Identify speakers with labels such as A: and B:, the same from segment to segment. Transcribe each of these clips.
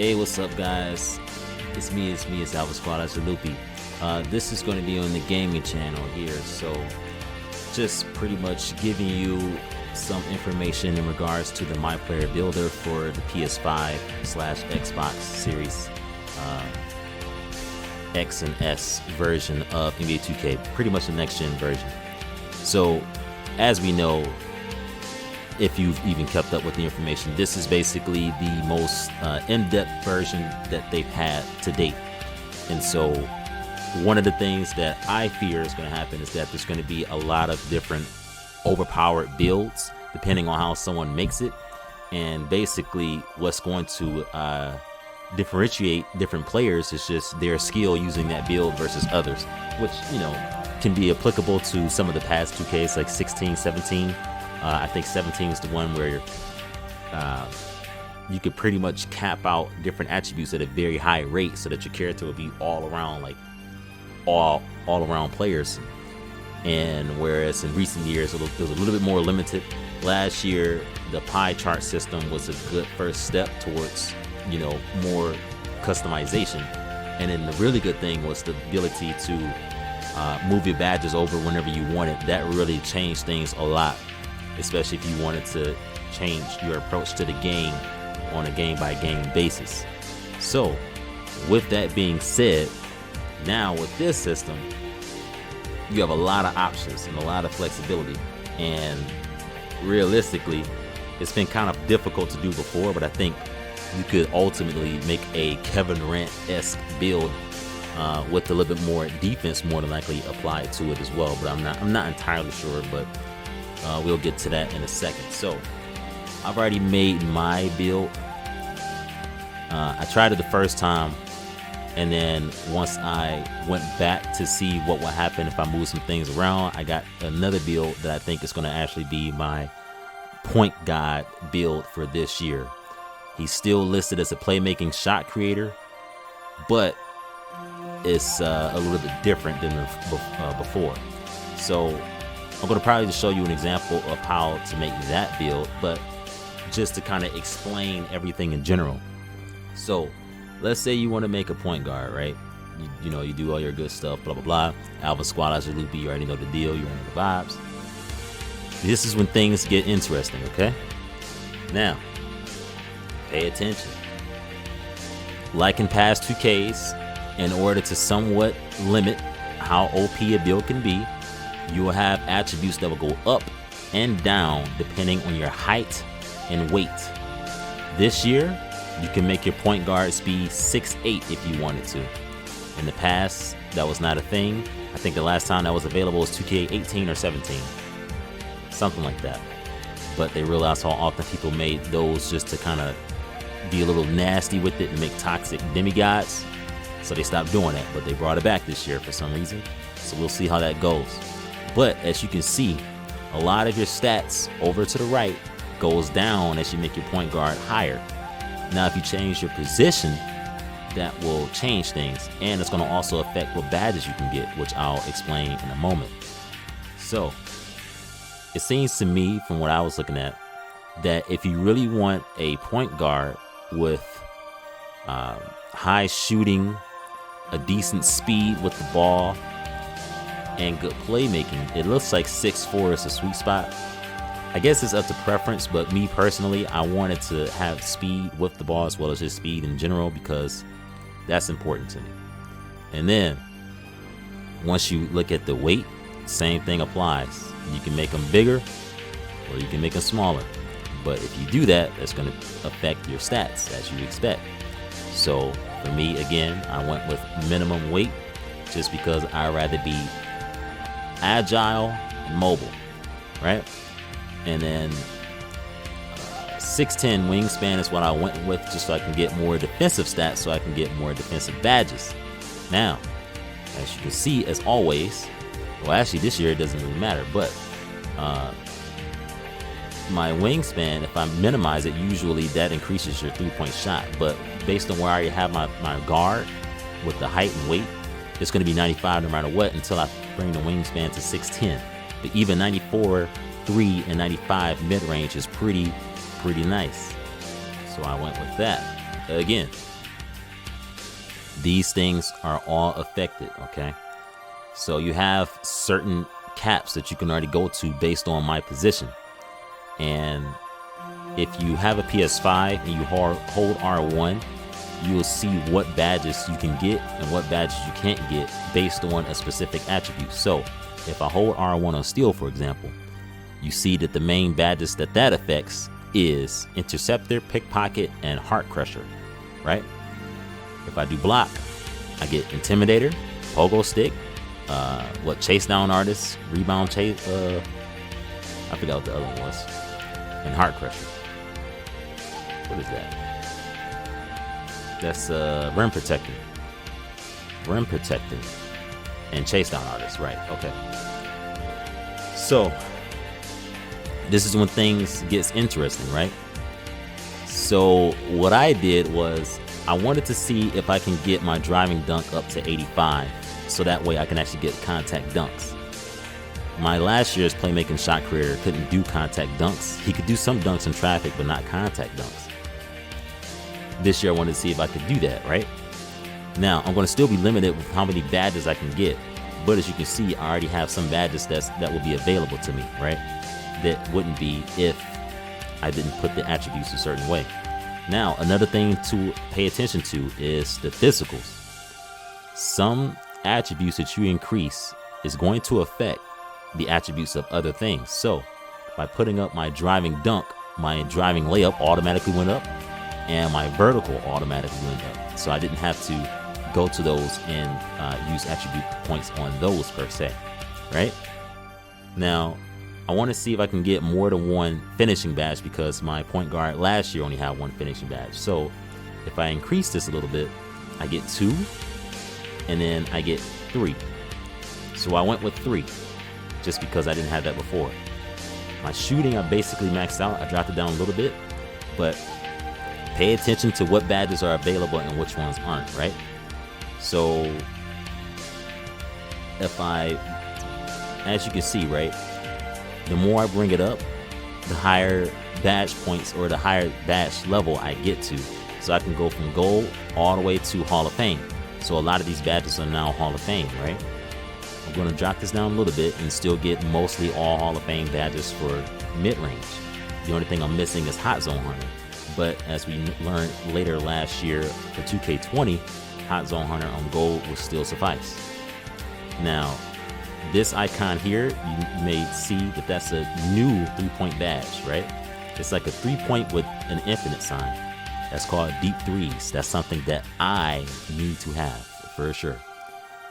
A: Hey, what's up, guys? It's me, it's Alpha Squad, as Loopy. This is going to be on the gaming channel here, so just pretty much giving you some information in regards to the My Player Builder for the PS5/Xbox Series X and S version of NBA2K, pretty much the next-gen version. So, as we know, if you've even kept up with the information, this is basically the most in-depth version that they've had to date. And so one of the things that I fear is going to happen is that there's going to be a lot of different overpowered builds depending on how someone makes it. And basically what's going to differentiate different players is just their skill using that build versus others, which, you know, can be applicable to some of the past 2Ks like 16, 17. I think 17 is the one where you could pretty much cap out different attributes at a very high rate so that your character will be all around, like all around players. And whereas in recent years it was a little bit more limited. Last year the pie chart system was a good first step towards, you know, more customization. And then the really good thing was the ability to move your badges over whenever you wanted. That really changed things a lot, especially if you wanted to change your approach to the game on a game-by-game basis. So, with that being said, now with this system, you have a lot of options and a lot of flexibility. And realistically, it's been kind of difficult to do before, but I think you could ultimately make a Kevin Durant-esque build with a little bit more defense, more than likely applied to it as well. But I'm not entirely sure, but we'll get to that in a second. So I've already made my build. I tried it the first time, and then once I went back to see what would happen if I move some things around, I got another build that I think is going to actually be my point guard build for this year. He's still listed as a playmaking shot creator, but it's a little bit different than before. So I'm going to probably just show you an example of how to make that build, but just to kind of explain everything in general. So let's say you want to make a point guard, right? You know, you do all your good stuff, blah, blah, blah. Alpha Squad, as Loopy, you already know the deal. You already know the vibes. This is when things get interesting, okay? Now, pay attention. Like in past 2Ks, in order to somewhat limit how OP a build can be, you will have attributes that will go up and down depending on your height and weight. This year, you can make your point guard speed 6'8" if you wanted to. In the past, that was not a thing. I think the last time that was available was 2K18 or 17. Something like that. But they realized how often people made those just to kind of be a little nasty with it and make toxic demigods. So they stopped doing that, but they brought it back this year for some reason. So we'll see how that goes. But as you can see, a lot of your stats over to the right goes down as you make your point guard higher. Now, if you change your position, that will change things. And it's going to also affect what badges you can get, which I'll explain in a moment. So it seems to me, from what I was looking at, that if you really want a point guard with high shooting, a decent speed with the ball, and good playmaking, it looks like 6'4" is a sweet spot. I guess it's up to preference, but me personally, I wanted to have speed with the ball as well as just speed in general because that's important to me. And then once you look at the weight, same thing applies. You can make them bigger or you can make them smaller. But if you do that, that's going to affect your stats as you expect. So for me, again, I went with minimum weight just because I'd rather be agile and mobile, right? And then 6'10" wingspan is what I went with, just so I can get more defensive stats, so I can get more defensive badges. Now, as you can see, as always, well, actually this year it doesn't really matter, but my wingspan, if I minimize it, usually that increases your 3-point shot. But based on where I already have my guard with the height and weight, it's going to be 95 no matter what until I bring the wingspan to 6'10". But even 94, 3, and 95 mid-range is pretty nice. So I went with that. Again, these things are all affected, okay? So you have certain caps that you can already go to based on my position. And if you have a PS5 and you hold R1, you will see what badges you can get and what badges you can't get based on a specific attribute. So if I hold R1 on steel, for example, you see that the main badges that affects is Interceptor, Pickpocket, and Heart Crusher, right? If I do block, I get Intimidator, Pogo Stick, Chase Down Artist, Rebound Chase, I forgot what the other one was, and Heart Crusher. What is that? That's Rim Protector. Rim Protector. And Chase Down Artist, right, okay. So, this is when things gets interesting, right? So, what I did was, I wanted to see if I can get my driving dunk up to 85, so that way I can actually get contact dunks. My last year's playmaking shot creator couldn't do contact dunks. He could do some dunks in traffic, but not contact dunks. This year I wanted to see if I could do that, right? Now, I'm going to still be limited with how many badges I can get, but as you can see, I already have some badges that will be available to me, right? That wouldn't be if I didn't put the attributes a certain way. Now, another thing to pay attention to is the physicals. Some attributes that you increase is going to affect the attributes of other things. So, by putting up my driving dunk, my driving layup automatically went up, and my vertical automatically went up. So I didn't have to go to those and use attribute points on those per se, right? Now, I want to see if I can get more than one finishing badge because my point guard last year only had one finishing badge. So if I increase this a little bit, I get 2, and then I get 3. So I went with 3 just because I didn't have that before. My shooting, I basically maxed out. I dropped it down a little bit, but pay attention to what badges are available and which ones aren't, right? So if as you can see, right, the more I bring it up, the higher badge points or the higher badge level I get to. So I can go from gold all the way to Hall of Fame. So a lot of these badges are now Hall of Fame, right? I'm going to drop this down a little bit and still get mostly all Hall of Fame badges for mid-range. The only thing I'm missing is Hot Zone Hunter. But as we learned later last year for 2K20, Hot Zone Hunter on gold will still suffice. Now, this icon here, you may see that that's a new 3-point badge, right? It's like a 3-point with an infinite sign. That's called Deep Threes. That's something that I need to have for sure.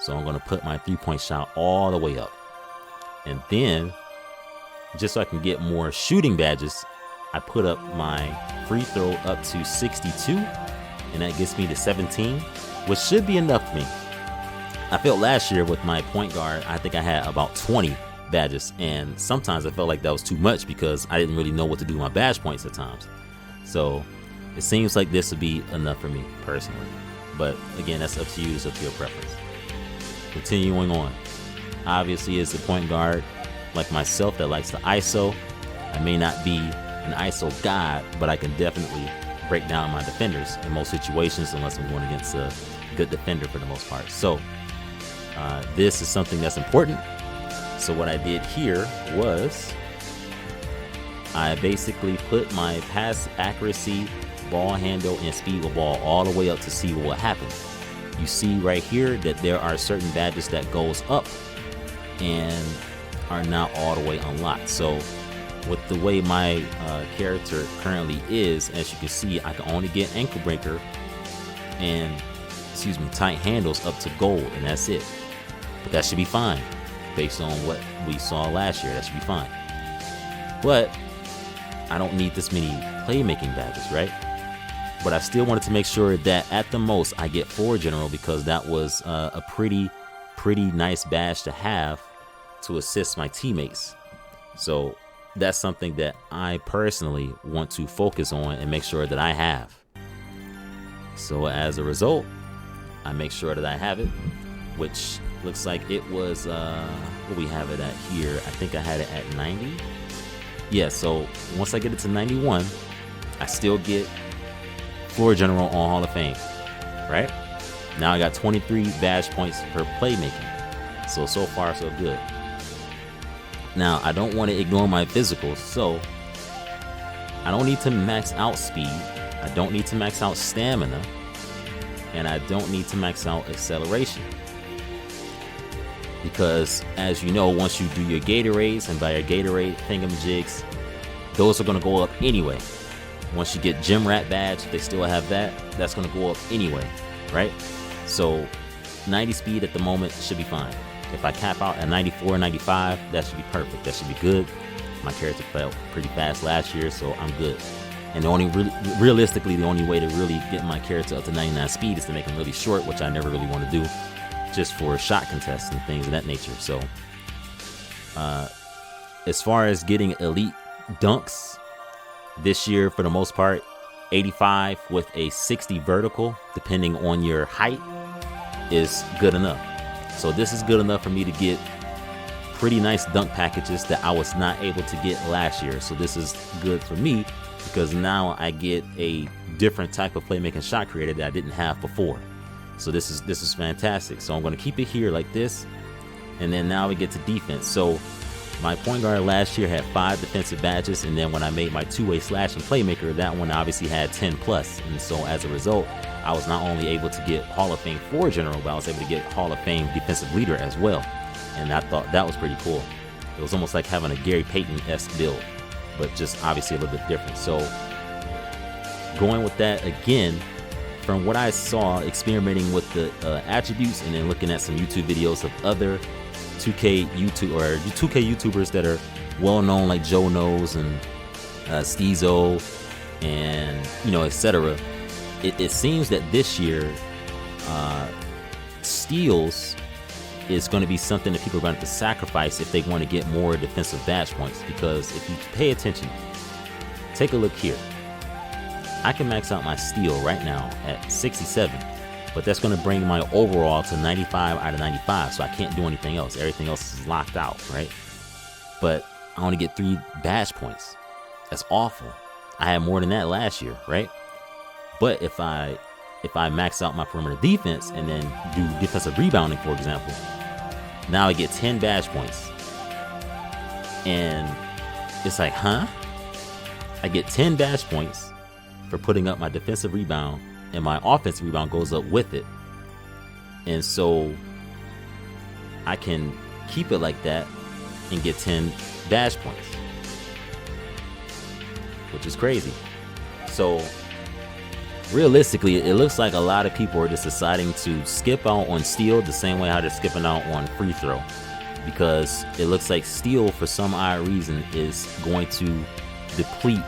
A: So I'm going to put my 3-point shot all the way up. And then, just so I can get more shooting badges, I put up my free throw up to 62, and that gets me to 17, which should be enough for me. I felt last year with my point guard, I think I had about 20 badges, and sometimes I felt like that was too much because I didn't really know what to do with my badge points at times. So it seems like this would be enough for me personally. But again, that's up to you, it's up to your preference. Continuing on, obviously is the point guard like myself that likes the ISO. I may not be an ISO god, but I can definitely break down my defenders in most situations unless I'm going against a good defender for the most part. So this is something that's important. So what I did here was I basically put my pass accuracy, ball handle, and speed with ball all the way up to see what will happen. You see right here that there are certain badges that goes up and are not all the way unlocked. So with the way my character currently is, as you can see, I can only get ankle breaker and tight handles up to gold, and that's it. But that should be fine based on what we saw last year. That should be fine. But I don't need this many playmaking badges, right? But I still wanted to make sure that at the most I get 4 general because that was a pretty nice badge to have to assist my teammates. So that's something that I personally want to focus on and make sure that I have. So as a result, I make sure that I have it, which looks like it was, what we have it at here. I think I had it at 90. Yeah, so once I get it to 91, I still get floor general on Hall of Fame, right? Now I got 23 badge points per playmaking. So far so good. Now I don't want to ignore my physicals, so I don't need to max out speed, I don't need to max out stamina, and I don't need to max out acceleration. Because as you know, once you do your Gatorades, and by your Gatorade thingamajigs, those are going to go up anyway. Once you get Gym Rat badge, if they still have that, that's going to go up anyway, right? So 90 speed at the moment should be fine. If I cap out at 94, 95, that should be perfect. That should be good. My character felt pretty fast last year, so I'm good. And the only realistically, the only way to really get my character up to 99 speed is to make him really short, which I never really want to do, just for shot contests and things of that nature. So as far as getting elite dunks this year, for the most part, 85 with a 60 vertical, depending on your height, is good enough. So this is good enough for me to get pretty nice dunk packages that I was not able to get last year. So this is good for me because now I get a different type of playmaking shot creator that I didn't have before. So this is fantastic. So I'm going to keep it here like this, and then now we get to defense. So my point guard last year had 5 defensive badges, and then when I made my two-way slashing playmaker, that one obviously had 10 plus. And so as a result, I was not only able to get Hall of Fame floor general, but I was able to get Hall of Fame defensive leader as well. And I thought that was pretty cool. It was almost like having a Gary Payton-esque build, but just obviously a little bit different. So going with that again, from what I saw experimenting with the attributes, and then looking at some YouTube videos of other 2K YouTubers that are well known, like Joe Knows and Steezo, and etc. It seems that this year steals is going to be something that people are going to have to sacrifice if they want to get more defensive badge points. Because if you pay attention, take a look here. I can max out my steal right now at 67, but that's going to bring my overall to 95 out of 95, so I can't do anything else. Everything else is locked out, right? But I only get 3 badge points. That's awful. I had more than that last year, right? But if I max out my perimeter defense and then do defensive rebounding, for example, now I get 10 badge points. And it's like, huh? I get 10 badge points for putting up my defensive rebound, and my offensive rebound goes up with it. And so I can keep it like that and get 10 badge points, which is crazy. So realistically, it looks like a lot of people are just deciding to skip out on steal the same way how they're skipping out on free throw, because it looks like steal, for some odd reason, is going to deplete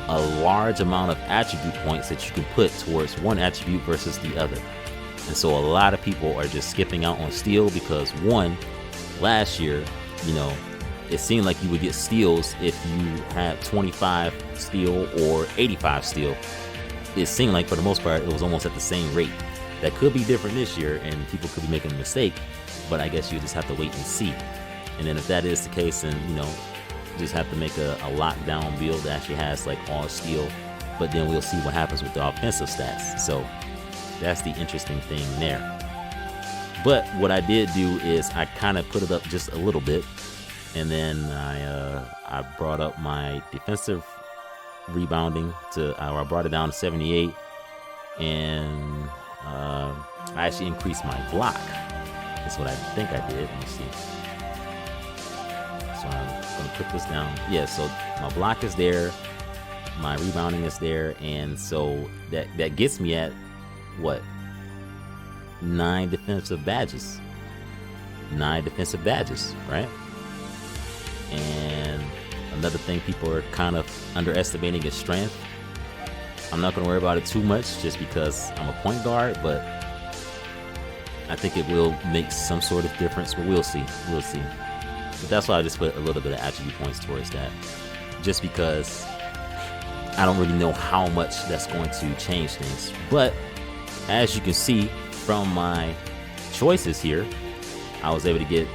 A: a large amount of attribute points that you can put towards one attribute versus the other. And so a lot of people are just skipping out on steal because, one, last year, it seemed like you would get steals if you had 25 steal or 85 steal. It seemed like for the most part it was almost at the same rate. That could be different this year and people could be making a mistake, but I guess you just have to wait and see. And then if that is the case, then just have to make a lockdown build that actually has like all steal, but then we'll see what happens with the offensive stats. So that's the interesting thing there. But what I did do is I kind of put it up just a little bit, and then I brought up my defensive rebounding I brought it down to 78, and I actually increased my block. That's what I think I did. Let me see. So I'm going to put this down. Yeah, so my block is there, my rebounding is there, and so that gets me at what? 9 defensive badges. 9 defensive badges, right? And another thing people are kind of underestimating is strength. I'm not going to worry about it too much just because I'm a point guard, but I think it will make some sort of difference, but we'll see. We'll see. But that's why I just put a little bit of attribute points towards that, just because I don't really know how much that's going to change things. But as you can see from my choices here, I was able to get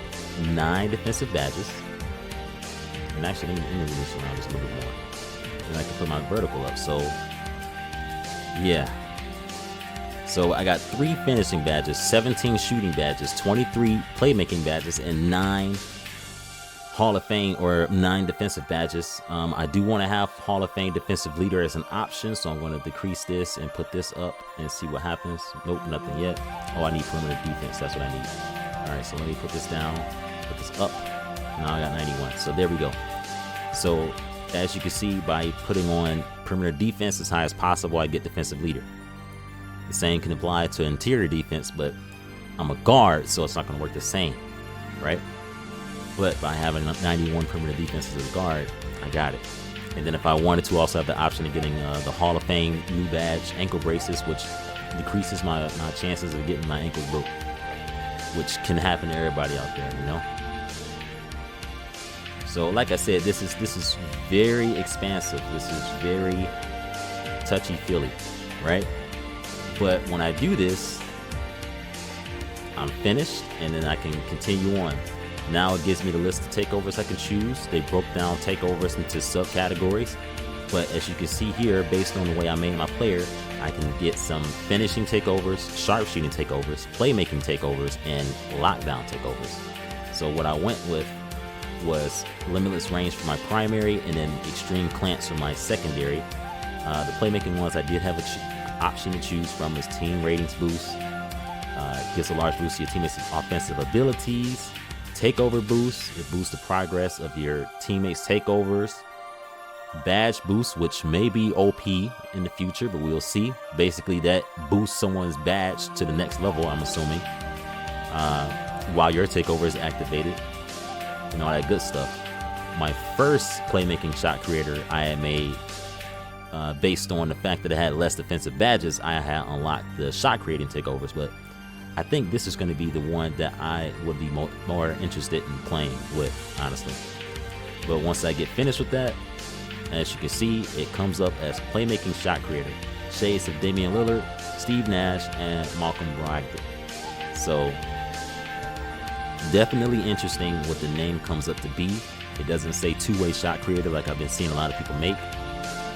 A: 9 defensive badges. And actually, let me move this around just a little bit more. And I can put my vertical up. So, yeah. So I got 3 finishing badges, 17 shooting badges, 23 playmaking badges, and 9 Hall of Fame or 9 defensive badges. I do want to have Hall of Fame defensive leader as an option, so I'm going to decrease this and put this up and see what happens. Nope, nothing yet. Oh, I need perimeter defense. That's what I need. All right, so let me put this down, put this up. Now I got 91. So there we go. So as you can see, by putting on perimeter defense as high as possible, I get defensive leader. The same can apply to interior defense, but I'm a guard, so it's not going to work the same, right? But by having 91 perimeter defense as a guard, I got it. And then if I wanted to, also have the option of getting the Hall of Fame new badge, ankle braces, which decreases my chances of getting my ankles broke, which can happen to everybody out there, you know? So like I said, this is very expansive. This is very touchy-feely, right? But when I do this, I'm finished, and then I can continue on. Now it gives me the list of takeovers I can choose. They broke down takeovers into subcategories. But as you can see here, based on the way I made my player, I can get some finishing takeovers, sharpshooting takeovers, playmaking takeovers, and lockdown takeovers. So what I went with was limitless range for my primary, and then extreme clamps for my secondary. The playmaking ones I did have an option to choose from is team ratings boost. Gives a large boost to your teammates' offensive abilities. Takeover boost, it boosts the progress of your teammates' takeovers. Badge boost, which may be OP in the future, but we'll see. Basically, that boosts someone's badge to the next level, I'm assuming, while your takeover is activated, and all that good stuff. My first playmaking shot creator I had made, based on the fact that it had less defensive badges, I had unlocked the shot creating takeovers, but I think this is going to be the one that I would be more interested in playing with, honestly. But once I get finished with that, as you can see, it comes up as playmaking shot creator. Shades of Damian Lillard, Steve Nash, and Malcolm Brogdon. So definitely interesting what the name comes up to be. It doesn't say two-way shot creator like I've been seeing a lot of people make.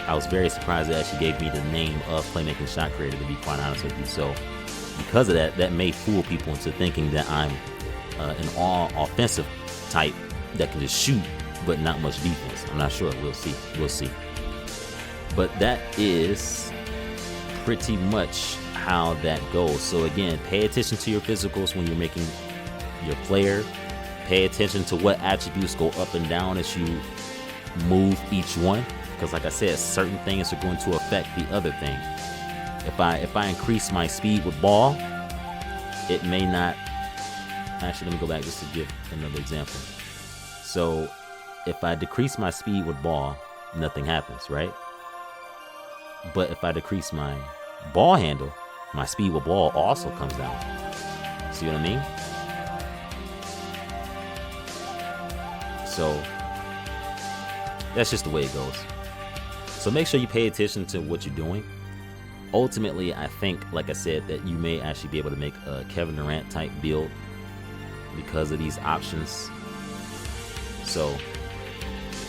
A: I was very surprised it actually gave me the name of playmaking shot creator, to be quite honest with you. So because of that, that may fool people into thinking that I'm an all offensive type that can just shoot but not much defense. I'm not sure. We'll see. But that is pretty much how that goes. So again, pay attention to your physicals when you're making your player. Pay attention to what attributes go up and down as you move each one, because like I said, certain things are going to affect the other thing. If I increase my speed with ball, it may not. Actually, let me go back just to give another example. So if I decrease my speed with ball, nothing happens, right? But if I decrease my ball handle, my speed with ball also comes down. See what I mean? So that's just the way it goes. So make sure you pay attention to what you're doing. Ultimately, I think, like I said, that you may actually be able to make a Kevin Durant type build because of these options. So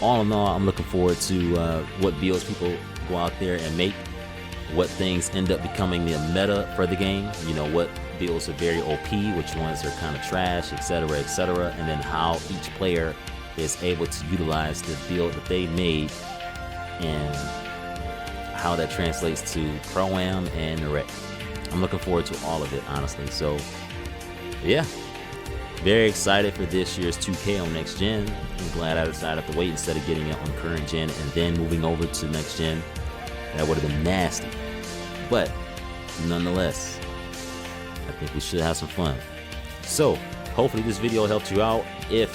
A: all in all, I'm looking forward to what builds people go out there and make, what things end up becoming the meta for the game. You know, what builds are very OP, which ones are kind of trash, etc., and then how each player is able to utilize the build that they made and how that translates to Pro-Am and the rec. I'm looking forward to all of it, honestly. So yeah, very excited for this year's 2K on Next Gen. I'm glad I decided to wait instead of getting it on current gen and then moving over to Next Gen. That would have been nasty, but nonetheless, I think we should have some fun. So hopefully this video helped you out. If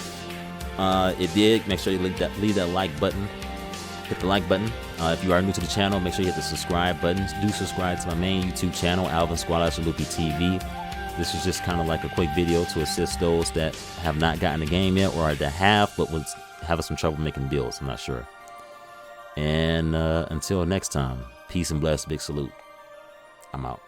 A: it did, make sure you leave that like button. Hit the like button. If you are new to the channel, make sure you hit the subscribe button. Do subscribe to my main YouTube channel, Alvin Squad/Loopy TV. This is just kind of like a quick video to assist those that have not gotten the game yet, or that have but was having some trouble making builds. I'm not sure. And until next time, peace and bless. Big salute. I'm out.